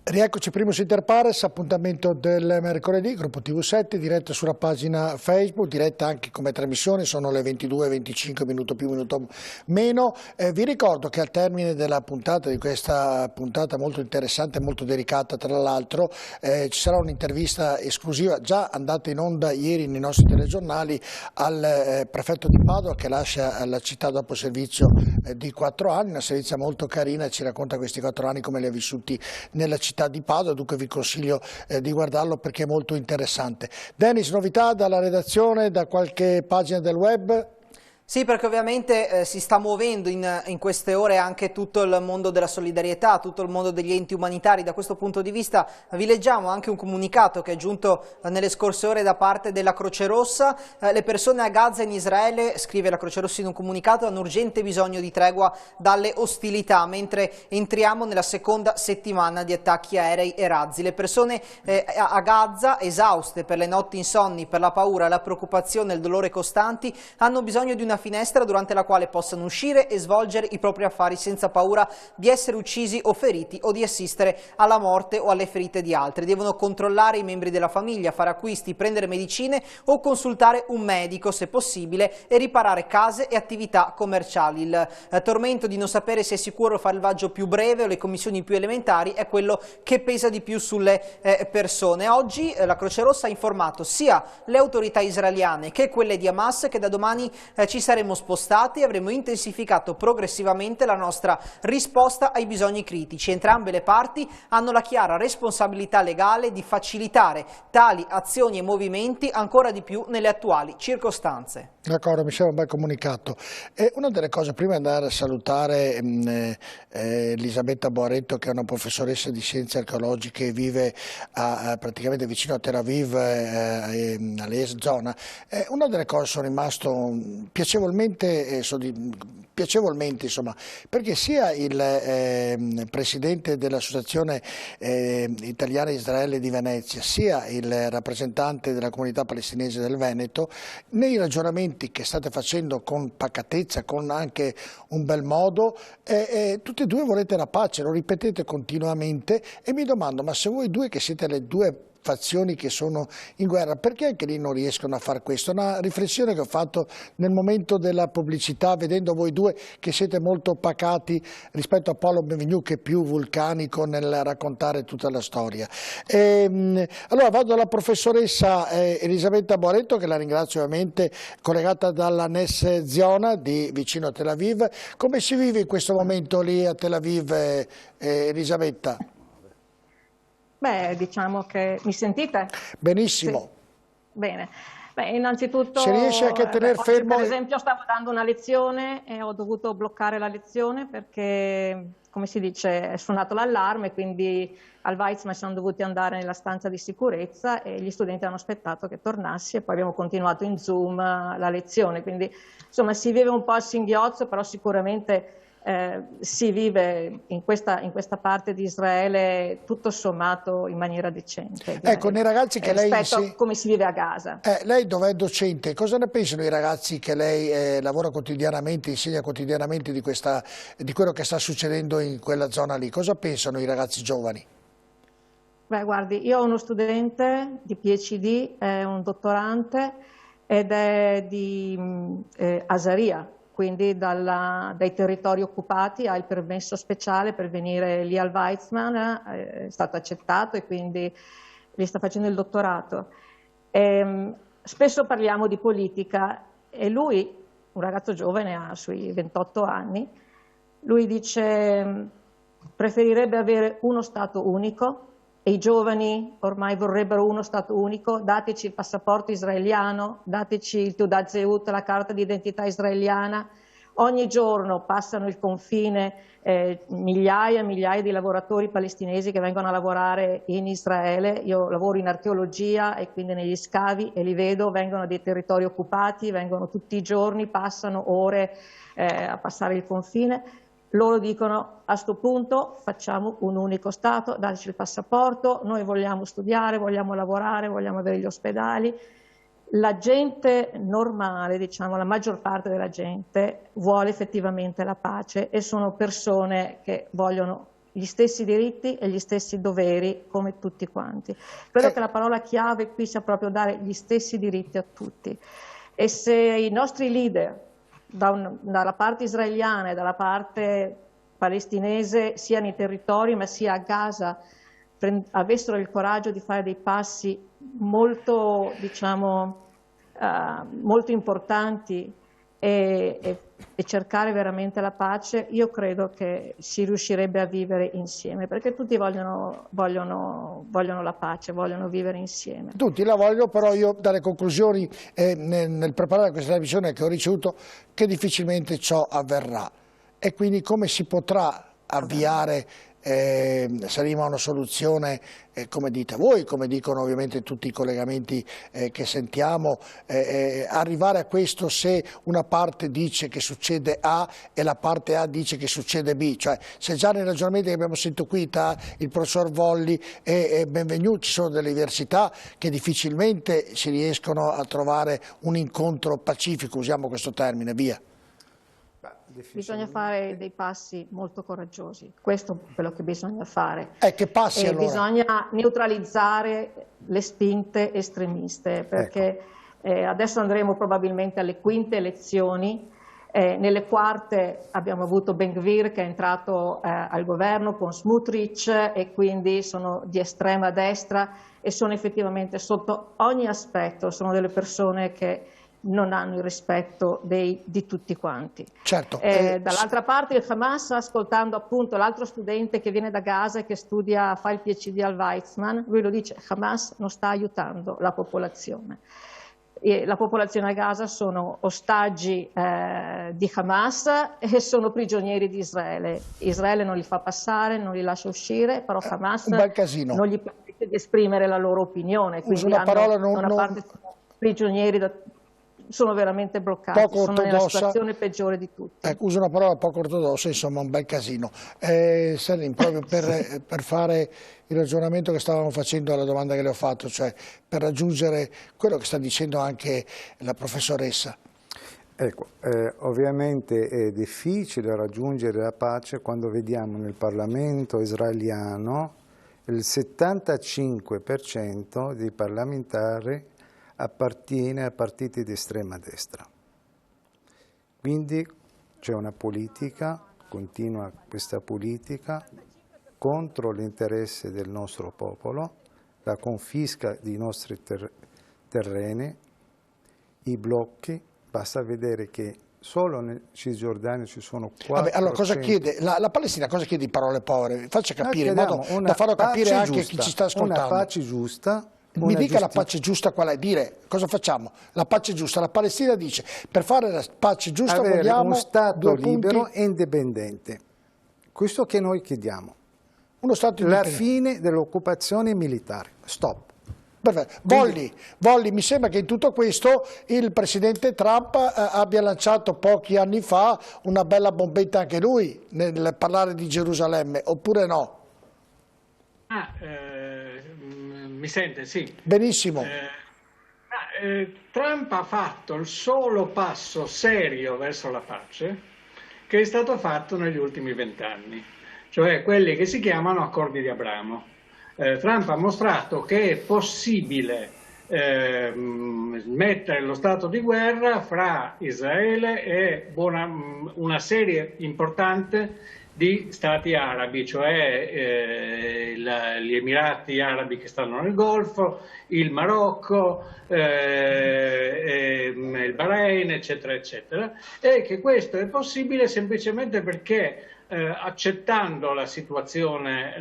Rieccoci, Primus Inter Pares, appuntamento del mercoledì, gruppo TV7, diretta sulla pagina Facebook, diretta anche come trasmissione, sono le 22:25, minuto più, minuto meno. Vi ricordo che al termine della puntata, di questa puntata molto interessante e molto delicata tra l'altro, ci sarà un'intervista esclusiva, già andata in onda ieri nei nostri telegiornali, al prefetto di Padova che lascia la città dopo servizio di 4 anni, una servizio molto carina, e ci racconta questi 4 anni come li ha vissuti nella città di Padova, dunque vi consiglio di guardarlo perché è molto interessante. Dennis, novità dalla redazione, da qualche pagina del web? Sì, perché ovviamente si sta muovendo in queste ore anche tutto il mondo della solidarietà, tutto il mondo degli enti umanitari. Da questo punto di vista vi leggiamo anche un comunicato che è giunto nelle scorse ore da parte della Croce Rossa. Le persone a Gaza e in Israele, scrive la Croce Rossa in un comunicato, hanno urgente bisogno di tregua dalle ostilità, mentre entriamo nella seconda settimana di attacchi aerei e razzi. Le persone a Gaza, esauste per le notti insonni, per la paura, la preoccupazione e il dolore costanti, hanno bisogno di una finestra durante la quale possano uscire e svolgere i propri affari senza paura di essere uccisi o feriti o di assistere alla morte o alle ferite di altri. Devono controllare i membri della famiglia, fare acquisti, prendere medicine o consultare un medico se possibile e riparare case e attività commerciali. Il tormento di non sapere se è sicuro fare il viaggio più breve o le commissioni più elementari è quello che pesa di più sulle persone. Oggi la Croce Rossa ha informato sia le autorità israeliane che quelle di Hamas che da domani ci saremo spostati e avremo intensificato progressivamente la nostra risposta ai bisogni critici. Entrambe le parti hanno la chiara responsabilità legale di facilitare tali azioni e movimenti ancora di più nelle attuali circostanze. D'accordo, mi sembra un bel comunicato. Una delle cose, prima di andare a salutare Elisabetta Boaretto, che è una professoressa di scienze archeologiche e vive praticamente vicino a Tel Aviv, all'Est zona, una delle cose sono rimasto piacevolmente insomma, perché sia il presidente dell'Associazione Italiana Israele di Venezia, sia il rappresentante della comunità palestinese del Veneto, nei ragionamenti che state facendo con pacatezza, con anche un bel modo, tutti e due volete la pace, lo ripetete continuamente e mi domando, ma se voi due che siete le due fazioni che sono in guerra, perché anche lì non riescono a fare questo? È una riflessione che ho fatto nel momento della pubblicità, vedendo voi due che siete molto pacati rispetto a Paolo Benvenu, che è più vulcanico nel raccontare tutta la storia. Allora vado alla professoressa Elisabetta Boaretto, che la ringrazio ovviamente, collegata dalla Ness Ziona di vicino a Tel Aviv. Come si vive in questo momento lì a Tel Aviv, Elisabetta? Beh, diciamo che... Mi sentite? Benissimo. Sì. Bene. Beh, innanzitutto, se riesce anche a tenere fermo... per esempio stavo dando una lezione e ho dovuto bloccare la lezione perché, come si dice, è suonato l'allarme, quindi al Weizmann siamo dovuti andare nella stanza di sicurezza e gli studenti hanno aspettato che tornassi e poi abbiamo continuato in Zoom la lezione. Quindi, insomma, si vive un po' a singhiozzo, però sicuramente... si vive in questa parte di Israele tutto sommato in maniera decente. Ecco, nei ragazzi che lei rispetto a come si vive a Gaza. Lei dove è docente, cosa ne pensano i ragazzi che lei lavora quotidianamente, insegna quotidianamente di quello che sta succedendo in quella zona lì? Cosa pensano i ragazzi giovani? Beh, guardi, io ho uno studente di PhD, è un dottorante ed è di Azaria, quindi dai territori occupati, ha il permesso speciale per venire lì al Weizmann, è stato accettato e quindi lì sta facendo il dottorato. Spesso parliamo di politica e lui, un ragazzo giovane, ha sui 28 anni, lui dice preferirebbe avere uno Stato unico e i giovani ormai vorrebbero uno Stato unico, dateci il passaporto israeliano, dateci il Teudat Zehut, la carta d'identità israeliana. Ogni giorno passano il confine migliaia e migliaia di lavoratori palestinesi che vengono a lavorare in Israele. Io lavoro in archeologia e quindi negli scavi e li vedo, vengono dai territori occupati, vengono tutti i giorni, passano ore a passare il confine. Loro dicono a sto punto facciamo un unico Stato, dateci il passaporto, noi vogliamo studiare, vogliamo lavorare, vogliamo avere gli ospedali. La gente normale, diciamo la maggior parte della gente, vuole effettivamente la pace e sono persone che vogliono gli stessi diritti e gli stessi doveri come tutti quanti. Credo che la parola chiave qui sia proprio dare gli stessi diritti a tutti. E se i nostri leader, dalla parte israeliana e dalla parte palestinese, sia nei territori ma sia a Gaza, avessero il coraggio di fare dei passi molto, diciamo, molto importanti e cercare veramente la pace, io credo che si riuscirebbe a vivere insieme, perché tutti vogliono la pace, vogliono vivere insieme. Tutti la vogliono, però io dalle conclusioni nel preparare questa visione che ho ricevuto, che difficilmente ciò avverrà. E quindi come si potrà avviare, se arriva a una soluzione, come dite voi, come dicono ovviamente tutti i collegamenti che sentiamo, arrivare a questo se una parte dice che succede A e la parte A dice che succede B, cioè se già nei ragionamenti che abbiamo sentito qui tra il professor Volli e Benvenuti ci sono delle diversità che difficilmente si riescono a trovare un incontro pacifico, usiamo questo termine, via. Bisogna fare dei passi molto coraggiosi, questo è quello che bisogna fare. Che passi allora? Bisogna neutralizzare le spinte estremiste, perché adesso andremo probabilmente alle quinte elezioni, nelle quarte abbiamo avuto Ben Gvir che è entrato al governo con Smotrich e quindi sono di estrema destra e sono effettivamente sotto ogni aspetto, sono delle persone che non hanno il rispetto di tutti quanti. Certo. Dall'altra parte il Hamas, ascoltando appunto l'altro studente che viene da Gaza e che studia, fa il PhD al Weizmann, lui lo dice, Hamas non sta aiutando la popolazione. E la popolazione a Gaza sono ostaggi di Hamas e sono prigionieri di Israele. Israele non li fa passare, non li lascia uscire, però Hamas un bel casino. Non gli permette di esprimere la loro opinione. Uso una parola parte sono prigionieri sono veramente bloccati, sono nella situazione peggiore di tutti. Uso una parola poco ortodossa, insomma un bel casino. Salim, proprio per fare il ragionamento che stavamo facendo alla domanda che le ho fatto, cioè per raggiungere quello che sta dicendo anche la professoressa. Ecco, ovviamente è difficile raggiungere la pace quando vediamo nel Parlamento israeliano il 75% dei parlamentari appartiene a partiti di estrema destra. Quindi c'è una politica, continua questa politica, contro l'interesse del nostro popolo, la confisca dei nostri terreni, i blocchi, basta vedere che solo nel Cisgiordania ci sono 400... Vabbè, allora cosa chiede? La Palestina cosa chiede di parole povere? Faccia capire, in modo da farlo capire anche a chi ci sta ascoltando. Una pace giusta. Mi dica la pace giusta qual è? Dire cosa facciamo? La pace giusta, la Palestina dice per fare la pace giusta avere vogliamo uno Stato libero e indipendente. Questo che noi chiediamo. Uno Stato la fine dell'occupazione militare. Stop. Perfetto. Volli, mi sembra che in tutto questo il presidente Trump abbia lanciato pochi anni fa una bella bombetta anche lui nel parlare di Gerusalemme, oppure no? Mi sente? Sì. Benissimo. Trump ha fatto il solo passo serio verso la pace che è stato fatto negli ultimi 20 anni, cioè quelli che si chiamano accordi di Abramo. Trump ha mostrato che è possibile mettere lo stato di guerra fra Israele e una serie importante di stati arabi, cioè gli Emirati Arabi che stanno nel Golfo, il Marocco, il Bahrain, eccetera, eccetera, e che questo è possibile semplicemente perché accettando la situazione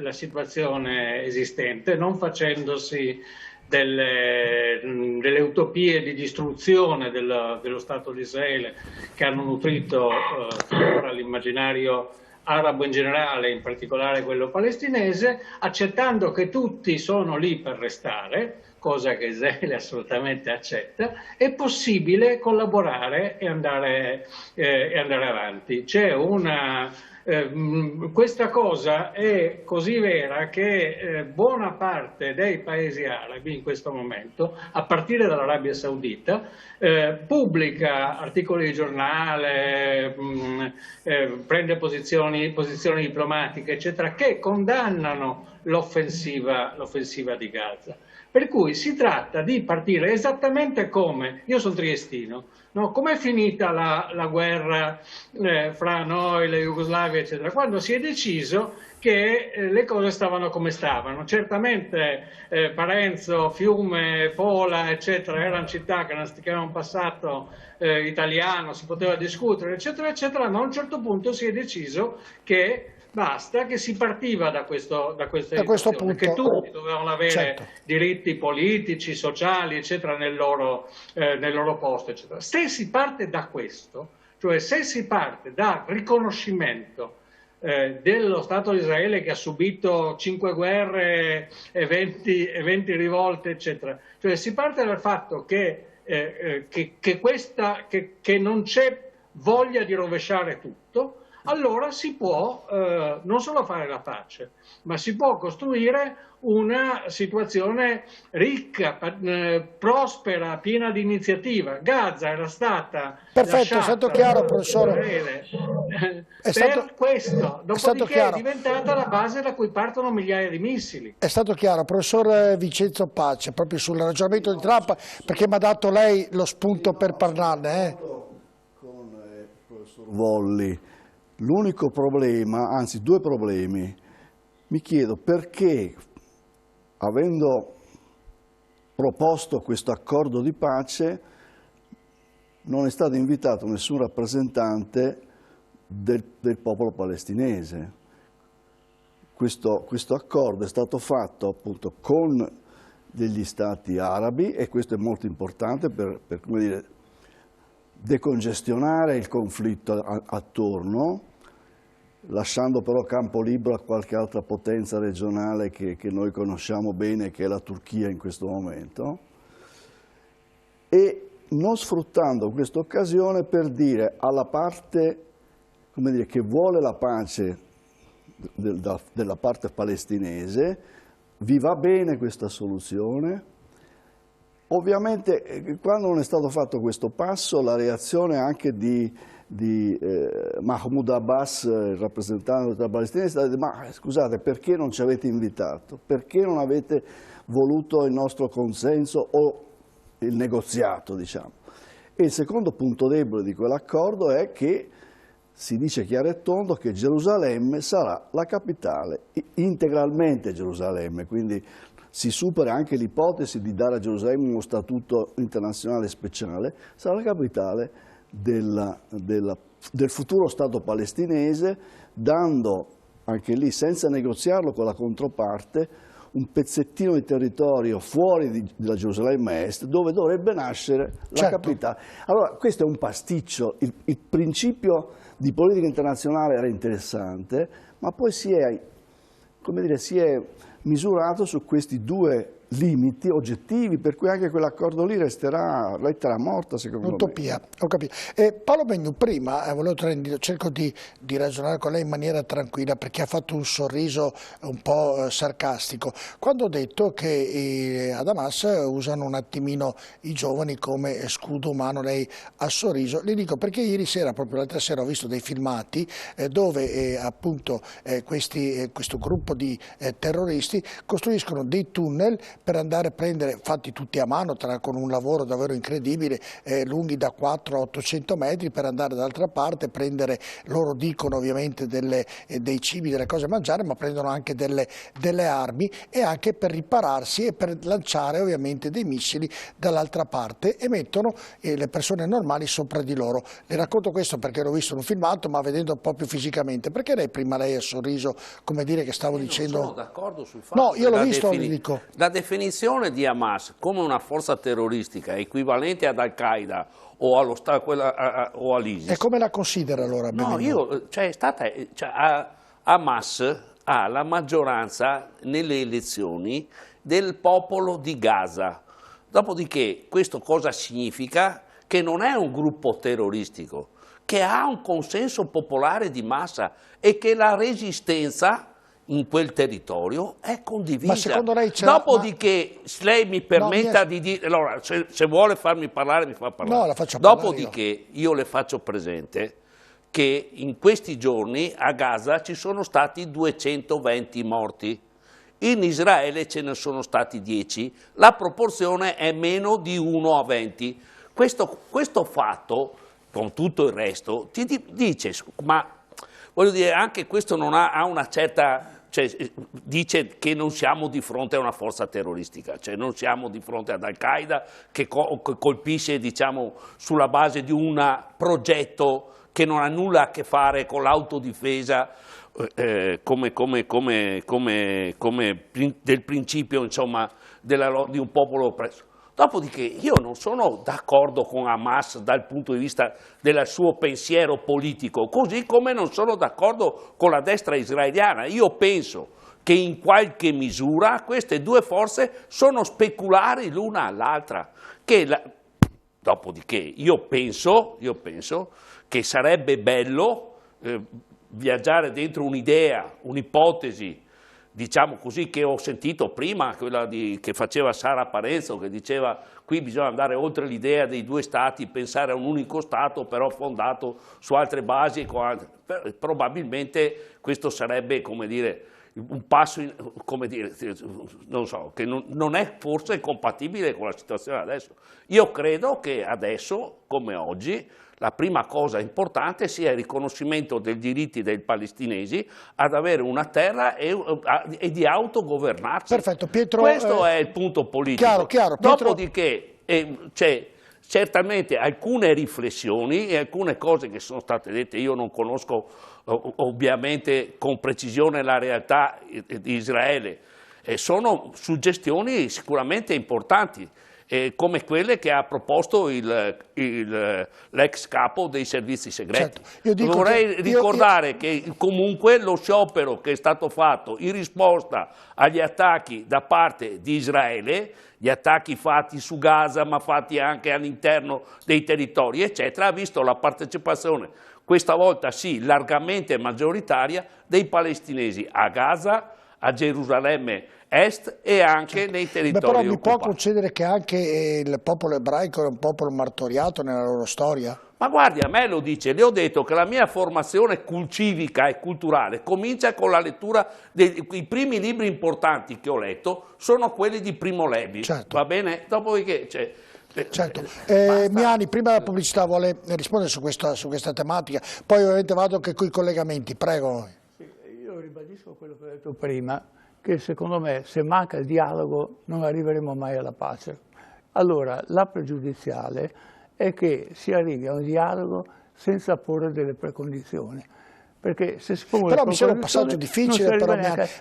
esistente, non facendosi delle utopie di distruzione dello Stato di Israele che hanno nutrito finora l'immaginario arabo in generale, in particolare quello palestinese, accettando che tutti sono lì per restare, cosa che Israele assolutamente accetta, è possibile collaborare e andare avanti. C'è Questa cosa è così vera che buona parte dei paesi arabi in questo momento, a partire dall'Arabia Saudita, pubblica articoli di giornale, prende posizioni diplomatiche, eccetera, che condannano l'offensiva di Gaza. Per cui si tratta di partire esattamente come, io sono triestino, no? Com'è finita la guerra fra noi, la Jugoslavia, eccetera, quando si è deciso che le cose stavano come stavano. Certamente Parenzo, Fiume, Pola, eccetera, erano città che avevano un passato italiano, si poteva discutere, eccetera, eccetera, ma a un certo punto si è deciso che basta, che si partiva da questa situazione, che tutti dovevano avere diritti politici, sociali, eccetera, nel loro posto, eccetera. Se si parte da questo, cioè se si parte dal riconoscimento dello Stato di Israele, che ha subito 5 guerre e 20 rivolte, eccetera, cioè si parte dal fatto che non c'è voglia di rovesciare tutto, allora si può non solo fare la pace, ma si può costruire una situazione ricca, prospera, piena di iniziativa. Gaza era stata perfetto, è stato chiaro, professore. Questo, dopodiché è diventata la base da cui partono migliaia di missili. È stato chiaro, professor Vincenzo Pace, proprio sul ragionamento di Trump, perché mi ha dato lei lo spunto per parlarne. Con il professor Volli, l'unico problema, anzi due problemi, mi chiedo perché, avendo proposto questo accordo di pace, non è stato invitato nessun rappresentante del popolo palestinese. Questo accordo è stato fatto appunto con degli stati arabi, e questo è molto importante per come dire, decongestionare il conflitto attorno, lasciando però campo libero a qualche altra potenza regionale che noi conosciamo bene, che è la Turchia in questo momento, e non sfruttando questa occasione per dire alla parte, come dire, che vuole la pace della parte palestinese: vi va bene questa soluzione? Ovviamente quando non è stato fatto questo passo, la reazione anche di Mahmoud Abbas, il rappresentante della Palestina, è stata: ma scusate, perché non ci avete invitato? Perché non avete voluto il nostro consenso o il negoziato, diciamo? E il secondo punto debole di quell'accordo è che si dice chiaro e tondo che Gerusalemme sarà la capitale, integralmente Gerusalemme, quindi si supera anche l'ipotesi di dare a Gerusalemme uno statuto internazionale speciale, sarà la capitale del futuro Stato palestinese, dando anche lì, senza negoziarlo con la controparte, un pezzettino di territorio fuori dalla Gerusalemme Est, dove dovrebbe nascere la capitale. Allora, questo è un pasticcio. Il principio di politica internazionale era interessante, ma poi si è misurato su questi due limiti oggettivi, per cui anche quell'accordo lì resterà lettera morta, secondo me. Utopia, ho capito. Paolo Begnu, prima cerco di ragionare con lei in maniera tranquilla, perché ha fatto un sorriso un po' sarcastico, quando ho detto che ad Hamas usano un attimino i giovani come scudo umano. Lei ha sorriso, le dico perché ieri sera, proprio l'altra sera, ho visto dei filmati dove appunto questo gruppo di terroristi costruiscono dei tunnel per andare a prendere, fatti tutti a mano, con un lavoro davvero incredibile, lunghi da 4 a 800 metri, per andare dall'altra parte, prendere, loro dicono ovviamente dei cibi, delle cose da mangiare, ma prendono anche delle armi, e anche per ripararsi e per lanciare ovviamente dei missili dall'altra parte, e mettono le persone normali sopra di loro. Le racconto questo perché l'ho visto in un filmato, ma vedendo un po' più fisicamente. Perché lei prima ha sorriso, come dire che stavo dicendo... Non sono d'accordo sul fatto. No, io l'ho visto, vi dico. La definizione di Hamas come una forza terroristica equivalente ad Al-Qaeda o all'ISIS. E come la considera allora? No, Hamas ha la maggioranza nelle elezioni del popolo di Gaza. Dopodiché questo cosa significa? Che non è un gruppo terroristico, che ha un consenso popolare di massa e che la resistenza in quel territorio è condivisa. Ma secondo lei c'è... Dopodiché, lei mi permetta di dire... Allora, se vuole farmi parlare, mi fa parlare. No, la faccio parlare. Dopodiché, io le faccio presente che in questi giorni a Gaza ci sono stati 220 morti. In Israele ce ne sono stati 10. La proporzione è meno di 1 a 20. Questo fatto, con tutto il resto, ti dice... Ma voglio dire, anche questo non ha una certa... Cioè, dice che non siamo di fronte a una forza terroristica, cioè non siamo di fronte ad Al-Qaeda che colpisce, diciamo, sulla base di un progetto che non ha nulla a che fare con l'autodifesa come del principio, insomma, di un popolo oppresso. Dopodiché io non sono d'accordo con Hamas dal punto di vista del suo pensiero politico, così come non sono d'accordo con la destra israeliana. Io penso che in qualche misura queste due forze sono speculari l'una all'altra. Dopodiché io penso che sarebbe bello viaggiare dentro un'idea, un'ipotesi, diciamo così, che ho sentito prima, quella che faceva Sara Parenzo, che diceva qui bisogna andare oltre l'idea dei due stati, pensare a un unico stato però fondato su altre basi. Probabilmente questo sarebbe, come dire, un passo, come dire, non so, che non è forse compatibile con la situazione adesso. Io credo che adesso, come oggi, la prima cosa importante sia il riconoscimento dei diritti dei palestinesi ad avere una terra e di autogovernarsi. Perfetto, Pietro. Questo è il punto politico. Chiaro, Dopodiché c'è certamente alcune riflessioni e alcune cose che sono state dette. Io non conosco ovviamente con precisione la realtà di Israele. Sono suggestioni sicuramente importanti, come quelle che ha proposto l'ex capo dei servizi segreti. Certo. Vorrei ricordare che comunque lo sciopero che è stato fatto in risposta agli attacchi da parte di Israele, gli attacchi fatti su Gaza ma fatti anche all'interno dei territori eccetera, ha visto la partecipazione, questa volta sì, largamente maggioritaria, dei palestinesi a Gaza, a Gerusalemme Est e anche nei territori però mi occupati. può concedere che anche il popolo ebraico è un popolo martoriato nella loro storia? Ma guardi, a me lo dice, le ho detto che la mia formazione civica e culturale comincia con la lettura dei primi libri importanti che ho letto, sono quelli di Primo Levi, certo. Va bene? Dopodiché... Certo. Miani, prima della pubblicità vuole rispondere su questa tematica, poi ovviamente vado anche con i collegamenti, prego. Sì, io ribadisco quello che ho detto prima, che secondo me se manca il dialogo non arriveremo mai alla pace. Allora, la pregiudiziale è che si arrivi a un dialogo senza porre delle precondizioni. Perché se si pone però mi sembra un passaggio difficile,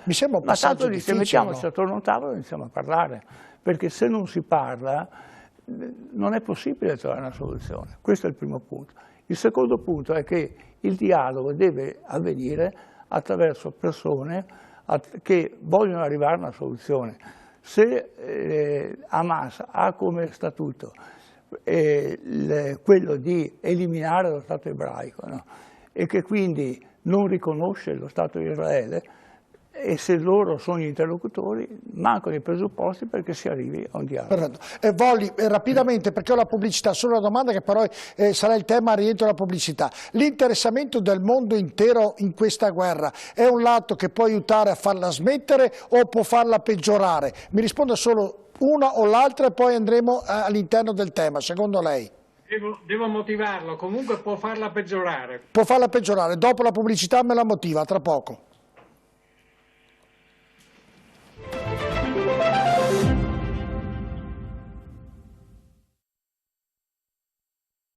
mi sembra un passaggio difficile. Ma tanto mettiamoci attorno a un tavolo e iniziamo a parlare, perché se non si parla non è possibile trovare una soluzione. Questo è il primo punto. Il secondo punto è che il dialogo deve avvenire attraverso persone che vogliono arrivare a una soluzione. Se Hamas ha come statuto quello di eliminare lo Stato ebraico, no? E che quindi non riconosce lo Stato di Israele, e se loro sono gli interlocutori mancano i presupposti perché si arrivi a un dialogo. Perfetto. Volli rapidamente, perché ho la pubblicità, solo una domanda che però sarà il tema al rientro della pubblicità. L'interessamento del mondo intero in questa guerra è un lato che può aiutare a farla smettere o può farla peggiorare? Mi risponda solo una o l'altra e poi andremo all'interno del tema, secondo lei. Devo motivarlo, comunque può farla peggiorare. Può farla peggiorare, dopo la pubblicità me la motiva, tra poco.